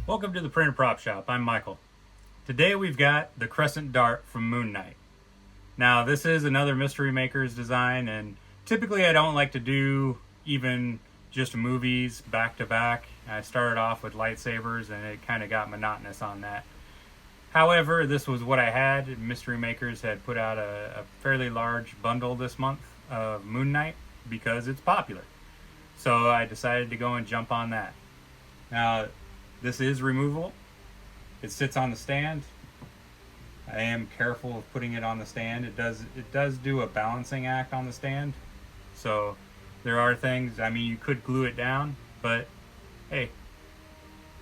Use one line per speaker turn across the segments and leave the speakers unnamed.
Welcome to the Printer Prop Shop. I'm Michael. Today we've got the Crescent Dart from Moon Knight. Now this is another Mystery Maker's design, and typically I don't like to do even just movies back to back. I started off with lightsabers and it kind of got monotonous on that. However, this was what I had. Mystery Makers had put out a fairly large bundle this month of Moon Knight because it's popular. So I decided to go and jump on that. Now, this is removable. It sits on the stand. I am careful of putting it on the stand. It does do a balancing act on the stand. So there are things, I mean, you could glue it down, but hey,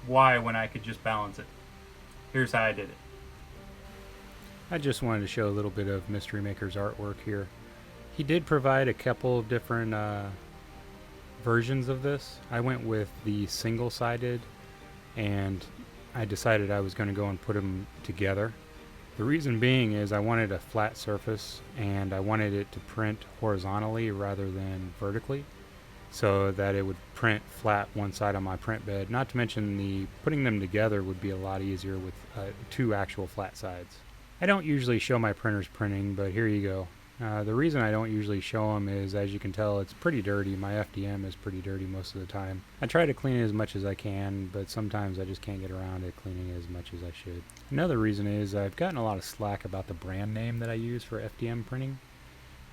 why when I could just balance it? Here's how I did it.
I just wanted to show a little bit of Mystery Maker's artwork here. He did provide a couple of different versions of this. I went with the single-sided, and I decided I was going to go and put them together. The reason being is I wanted a flat surface and I wanted it to print horizontally rather than vertically, so that it would print flat one side on my print bed. Not to mention putting them together would be a lot easier with two actual flat sides. I don't usually show my printers printing, but here you go. The reason I don't usually show them is, as you can tell, it's pretty dirty. My FDM is pretty dirty most of the time. I try to clean it as much as I can, but sometimes I just can't get around to cleaning it as much as I should. Another reason is I've gotten a lot of slack about the brand name that I use for FDM printing.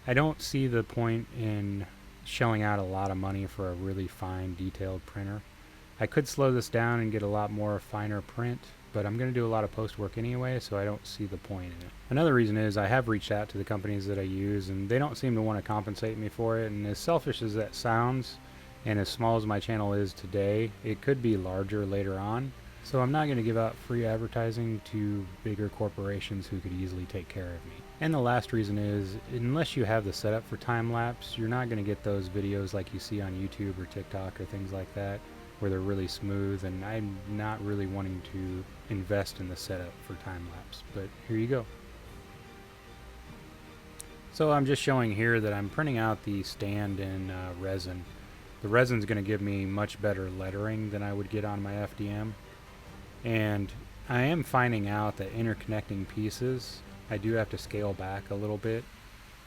I don't see the point in shelling out a lot of money for a really fine, detailed printer. I could slow this down and get a lot more finer print, but I'm going to do a lot of post work anyway, so I don't see the point in it. Another reason is I have reached out to the companies that I use, and they don't seem to want to compensate me for it. And as selfish as that sounds, and as small as my channel is today, it could be larger later on. So I'm not going to give out free advertising to bigger corporations who could easily take care of me. And the last reason is, unless you have the setup for time-lapse, you're not going to get those videos like you see on YouTube or TikTok or things like that, where they're really smooth, and I'm not really wanting to invest in the setup for time-lapse, but here you go. So I'm just showing here that I'm printing out the stand in resin. The resin's going to give me much better lettering than I would get on my FDM, and I am finding out that interconnecting pieces, I do have to scale back a little bit,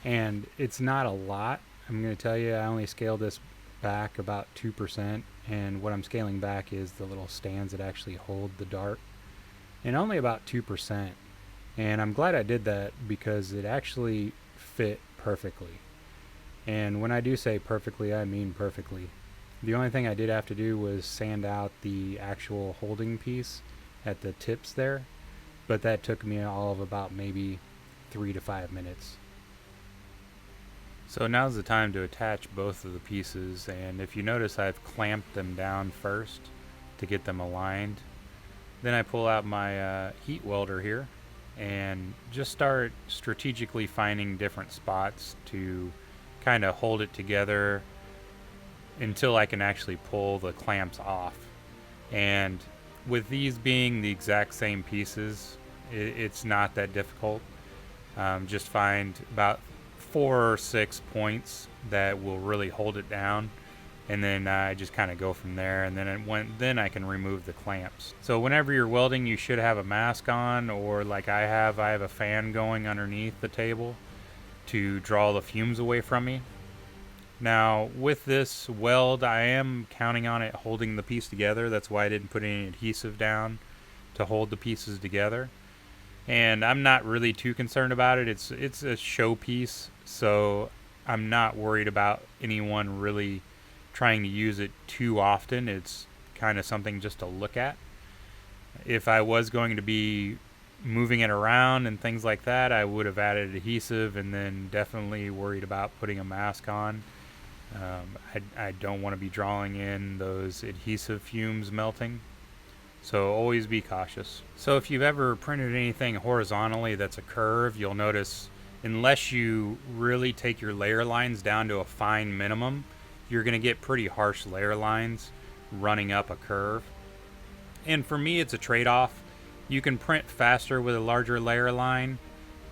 and it's not a lot. I'm going to tell you, I only scaled this back about 2%, and what I'm scaling back is the little stands that actually hold the dart, and only about 2%. And I'm glad I did that because it actually fit perfectly. And when I do say perfectly, I mean perfectly. The only thing I did have to do was sand out the actual holding piece at the tips there, but that took me all of about maybe 3 to 5 minutes. So now's the time to attach both of the pieces, and if you notice, I've clamped them down first to get them aligned. Then I pull out my heat welder here and just start strategically finding different spots to kind of hold it together until I can actually pull the clamps off. And with these being the exact same pieces, it's not that difficult. Just find about 4 or 6 points that will really hold it down, and then I just kind of go from there, and then I can remove the clamps. So whenever you're welding, you should have a mask on, or like I have a fan going underneath the table to draw the fumes away from me. Now with this weld, I am counting on it holding the piece together. That's why I didn't put any adhesive down to hold the pieces together. And I'm not really too concerned about it. It's a showpiece, so I'm not worried about anyone really trying to use it too often. It's kind of something just to look at. If I was going to be moving it around and things like that, I would have added adhesive, and then definitely worried about putting a mask on. I don't want to be drawing in those adhesive fumes melting. So always be cautious. So if you've ever printed anything horizontally that's a curve, you'll notice unless you really take your layer lines down to a fine minimum, you're going to get pretty harsh layer lines running up a curve. And for me, it's a trade-off. You can print faster with a larger layer line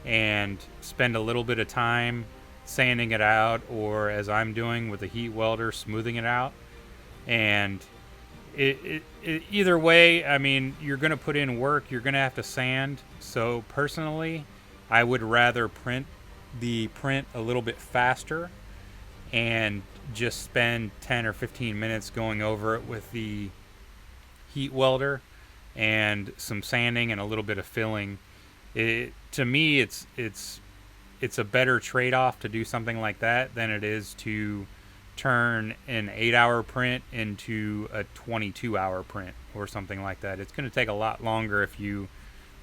and spend a little bit of time sanding it out, or as I'm doing with a heat welder, smoothing it out. And either way, I mean, you're going to put in work, you're going to have to sand. So personally, I would rather print the print a little bit faster and just spend 10 or 15 minutes going over it with the heat welder and some sanding and a little bit of filling. To me, it's a better trade-off to do something like that than it is to turn an 8-hour print into a 22-hour print or something like that. It's going to take a lot longer if you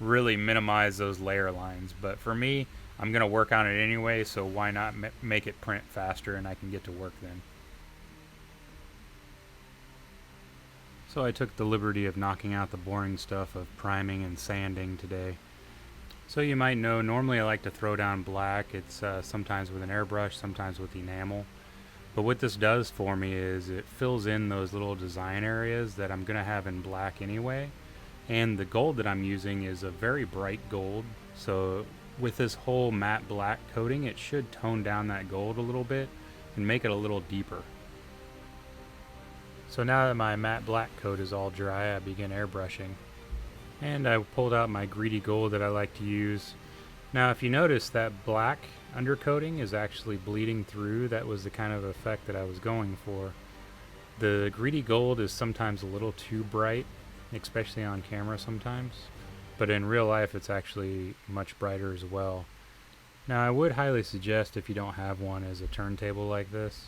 really minimize those layer lines. But for me, I'm going to work on it anyway, so why not make it print faster and I can get to work then. So I took the liberty of knocking out the boring stuff of priming and sanding today. So you might know, normally I like to throw down black. It's sometimes with an airbrush, sometimes with enamel. But what this does for me is it fills in those little design areas that I'm going to have in black anyway. And the gold that I'm using is a very bright gold. So with this whole matte black coating, it should tone down that gold a little bit and make it a little deeper. So now that my matte black coat is all dry, I begin airbrushing. And I pulled out my greedy gold that I like to use. Now if you notice, that black undercoating is actually bleeding through. That was the kind of effect that I was going for. The greedy gold is sometimes a little too bright, especially on camera sometimes, but in real life it's actually much brighter as well. Now I would highly suggest, if you don't have one as a turntable like this,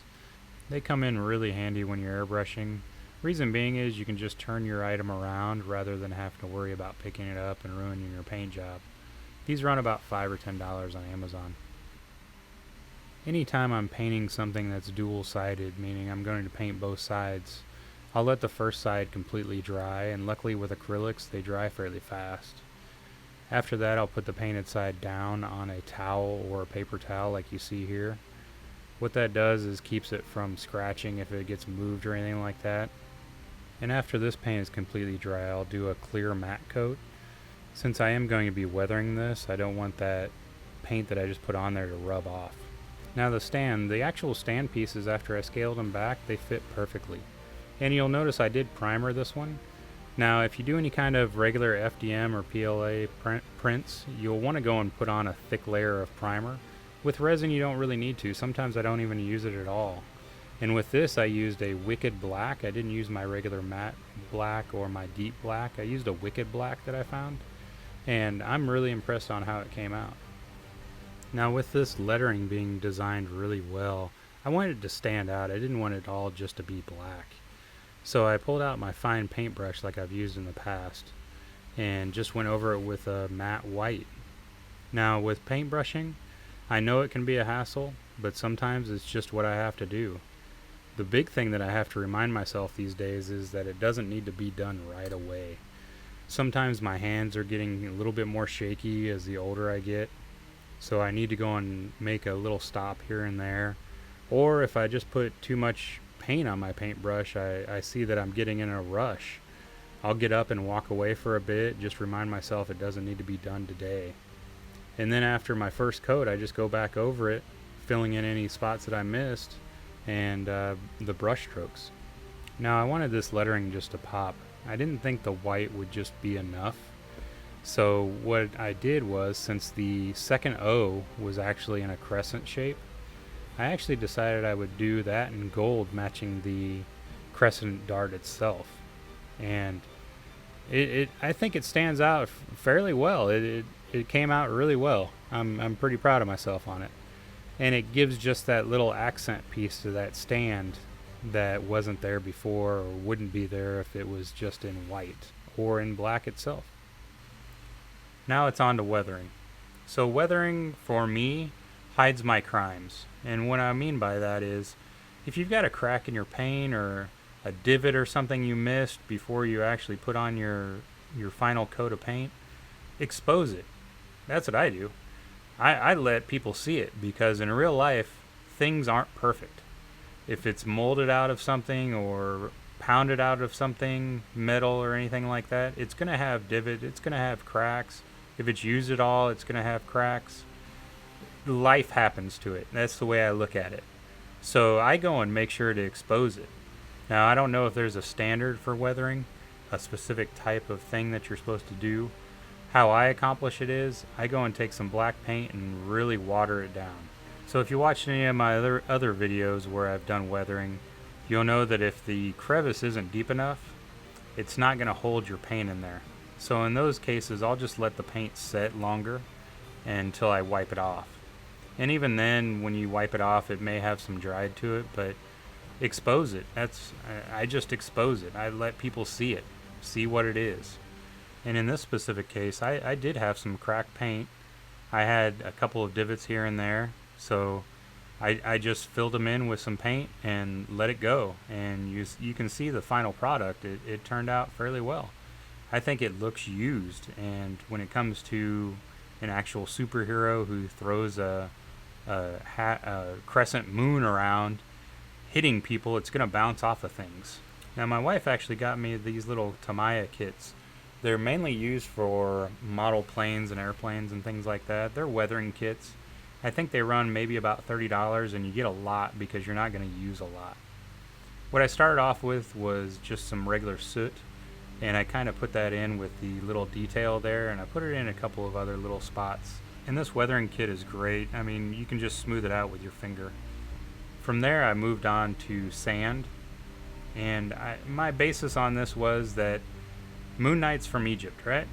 they come in really handy when you're airbrushing. Reason being is you can just turn your item around rather than having to worry about picking it up and ruining your paint job. These run about $5 or $10 on Amazon. Anytime I'm painting something that's dual-sided, meaning I'm going to paint both sides, I'll let the first side completely dry, and luckily with acrylics they dry fairly fast. After that, I'll put the painted side down on a towel or a paper towel like you see here. What that does is keeps it from scratching if it gets moved or anything like that. And after this paint is completely dry, I'll do a clear matte coat. Since I am going to be weathering this, I don't want that paint that I just put on there to rub off. Now the actual stand pieces, after I scaled them back, they fit perfectly. And you'll notice I did primer this one. Now if you do any kind of regular FDM or PLA prints, you'll want to go and put on a thick layer of primer. With resin you don't really need to. Sometimes I don't even use it at all. And with this I used a wicked black. I didn't use my regular matte black or my deep black. I used a wicked black that I found. And I'm really impressed on how it came out. Now with this lettering being designed really well, I wanted it to stand out. I didn't want it all just to be black. So I pulled out my fine paintbrush like I've used in the past and just went over it with a matte white. Now with paintbrushing, I know it can be a hassle, but sometimes it's just what I have to do. The big thing that I have to remind myself these days is that it doesn't need to be done right away. Sometimes my hands are getting a little bit more shaky as the older I get, so I need to go and make a little stop here and there. Or if I just put too much paint on my paintbrush, I see that I'm getting in a rush. I'll get up and walk away for a bit, just remind myself it doesn't need to be done today. And then after my first coat, I just go back over it, filling in any spots that I missed, and the brush strokes. Now I wanted this lettering just to pop. I didn't think the white would just be enough. So what I did was, since the second O was actually in a crescent shape, I actually decided I would do that in gold, matching the Crescent Dart itself. And I think it stands out fairly well. It came out really well. I'm pretty proud of myself on it. And it gives just that little accent piece to that stand that wasn't there before, or wouldn't be there if it was just in white or in black itself. Now it's on to weathering. So weathering, for me, hides my crimes. And what I mean by that is, if you've got a crack in your paint or a divot or something you missed before you actually put on your final coat of paint, expose it. That's what I do. I let people see it, because in real life, things aren't perfect. If it's molded out of something or pounded out of something, metal or anything like that, it's going to have divot, it's going to have cracks. If it's used at all, it's going to have cracks. life happens to it. That's the way I look at it. So I go and make sure to expose it. Now, I don't know if there's a standard for weathering, a specific type of thing that you're supposed to do. How I accomplish it is I go and take some black paint and really water it down. So if you watch any of my other videos where I've done weathering, you'll know that if the crevice isn't deep enough, it's not going to hold your paint in there. So in those cases, I'll just let the paint set longer until I wipe it off. And even then, when you wipe it off, it may have some dried to it, but expose it. I just expose it. I let people see it, see what it is. And in this specific case, I did have some cracked paint. I had a couple of divots here and there, so I just filled them in with some paint and let it go. And you can see the final product. It turned out fairly well. I think it looks used, and when it comes to an actual superhero who throws a crescent moon around, hitting people, it's going to bounce off of things. Now, my wife actually got me these little Tamiya kits. They're mainly used for model planes and airplanes and things like that. They're weathering kits. I think they run maybe about $30, and you get a lot because you're not going to use a lot. What I started off with was just some regular soot, and I kind of put that in with the little detail there, and I put it in a couple of other little spots. And this weathering kit is great. I mean, you can just smooth it out with your finger. From there, I moved on to sand, and my basis on this was that Moon Knight's from Egypt, right?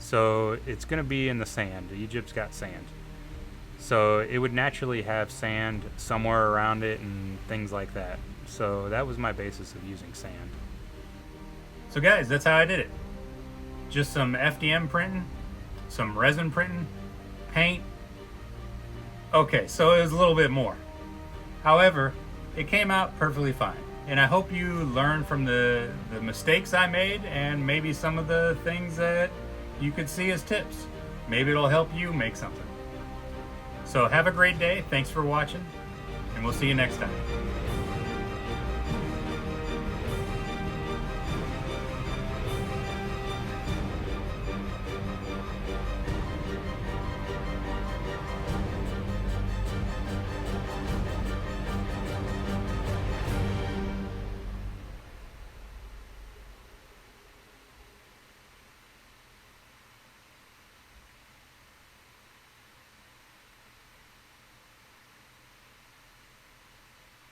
So it's going to be in the sand. Egypt's got sand. So it would naturally have sand somewhere around it and things like that. So that was my basis of using sand.
So guys, that's how I did it. Just some FDM printing, some resin printing, paint. Okay, so it was a little bit more. However, it came out perfectly fine. And I hope you learned from the mistakes I made and maybe some of the things that you could see as tips. Maybe it'll help you make something. So have a great day. Thanks for watching, and we'll see you next time.